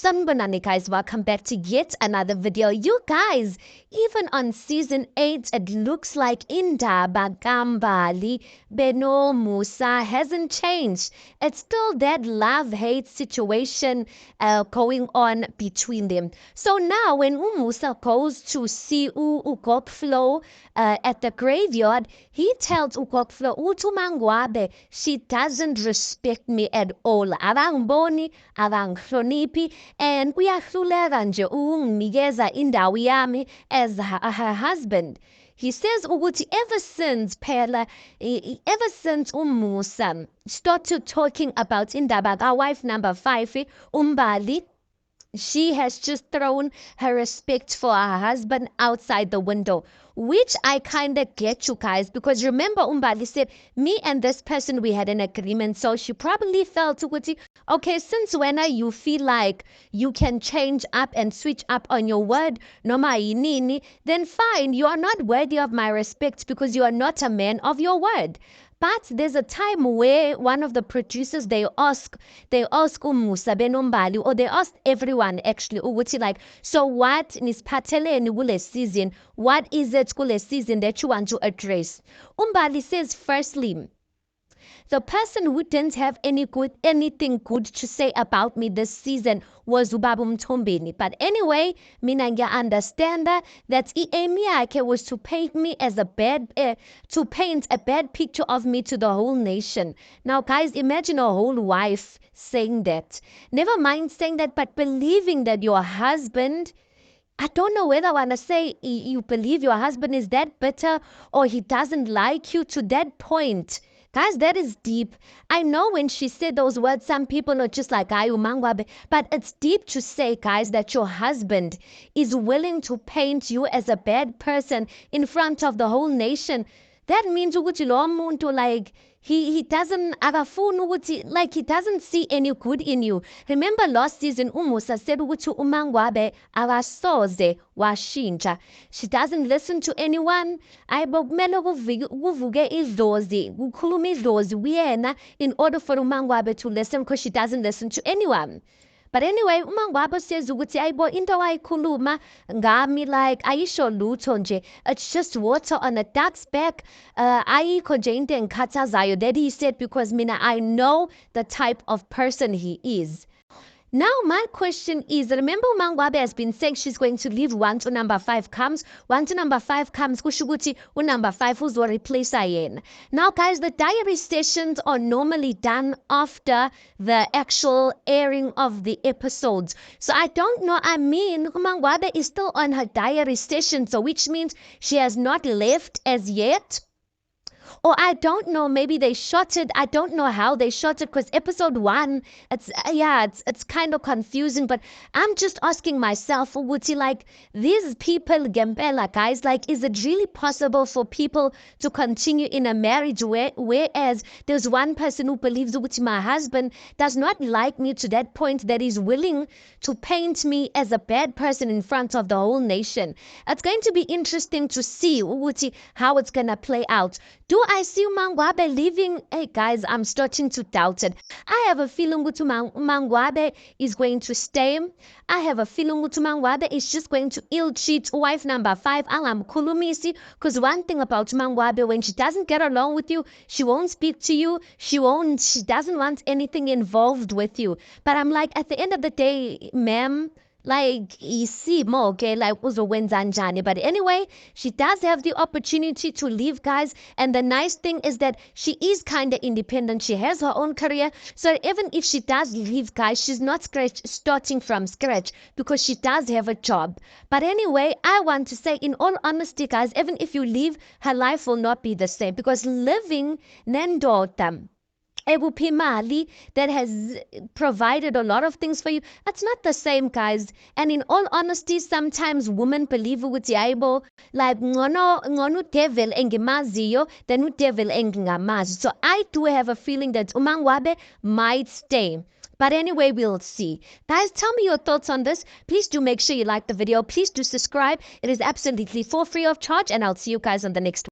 Sanibonani guys, welcome back to yet another video. You guys, even on season 8, it looks like Indaba Kambali Beno Musa hasn't changed. It's still that love-hate situation going on between them. So now when Musa goes to see Ukopflo at the graveyard, he tells Ukopflo, Utumangwabe, she doesn't respect me at all. Abangiboni, abangihloniphi, and uyahluleka nje ukunginikeza indawo yami as her husband. He says ukuthi ever since Musa started talking about indaba wife number 5, Umbali, she has just thrown her respect for her husband outside the window, which I kind of get, you guys, because remember Umbali said, me and this person, we had an agreement. So she probably felt, okay, since when you feel like you can change up and switch up on your word, noma yinini, then fine, you are not worthy of my respect because you are not a man of your word. But there's a time where one of the producers, they ask Musa Benombali, or they asked everyone actually, like, so what nisphatheleni kule season? What is it kule season that you want to address? Umbali says, firstly, the person who didn't have anything good to say about me this season was Ubaba Mthombeni. But anyway, mina understand that aim yakhe was to paint me as a bad picture of me to the whole nation. Now guys, imagine a whole wife saying that. Never mind saying that, but believing that your husband, I don't know whether I want to say you believe your husband is that bitter or he doesn't like you to that point. Guys, that is deep. I know when she said those words, some people are just like, but it's deep to say, guys, that your husband is willing to paint you as a bad person in front of the whole nation. That means like he doesn't like he doesn't see any good in you. Remember last season Musa said umangwabe akasoze washintsha. She doesn't listen to anyone. Kumele kuvuke idlozi, kukhuluma idlozi kuyena in order for umangwabe to listen, because she doesn't listen to anyone. But anyway, umangwabe says ukuthi ayibo into ayikhuluma ngami like ayisho lutho nje, it's just water on a duck's back. Ayikho nje into engikhathazayo, that he said, because mina I know the type of person he is. Now my question is, remember Mangwabe has been saying she's going to leave once number 5 comes. Once number 5 comes, kushuguti number 5 who's will replace Ayen. Now guys, the diary sessions are normally done after the actual airing of the episodes. So I don't know, I mean, Mangwabe is still on her diary session, so which means she has not left as yet. Or I don't know, maybe they shot it. I don't know how they shot it, because episode 1, it's kind of confusing. But I'm just asking myself, like, these people, Gembela guys, like, is it really possible for people to continue in a marriage whereas there's one person who believes my husband does not like me to that point that he's willing to paint me as a bad person in front of the whole nation? It's going to be interesting to see how it's going to play out. Do I see Mangwabe leaving? Hey guys, I'm starting to doubt it. I have a feeling Mangwabe is going to stay. I have a feeling Mangwabe is just going to ill-treat wife number 5, Alam Kulumisi, because one thing about Mangwabe, when she doesn't get along with you, she won't speak to you, she doesn't want anything involved with you. But I'm like, at the end of the day, ma'am, like isimo, okay, like uzokwenza. But anyway, she does have the opportunity to leave, guys, and the nice thing is that she is kind of independent. She has her own career, so even if she does leave, guys, she's not starting from scratch, because she does have a job. But anyway, I want to say, in all honesty, guys, even if you leave, her life will not be the same, because living nendota Ebuphi Mali that has provided a lot of things for you, that's not the same, guys. And in all honesty, sometimes women believe ukuthi hayibo, like ngono devil engimaziyo than devil engingamazi. So I do have a feeling that Umangwabe might stay. But anyway, we'll see. Guys, tell me your thoughts on this. Please do make sure you like the video. Please do subscribe. It is absolutely for free of charge, and I'll see you guys on the next one.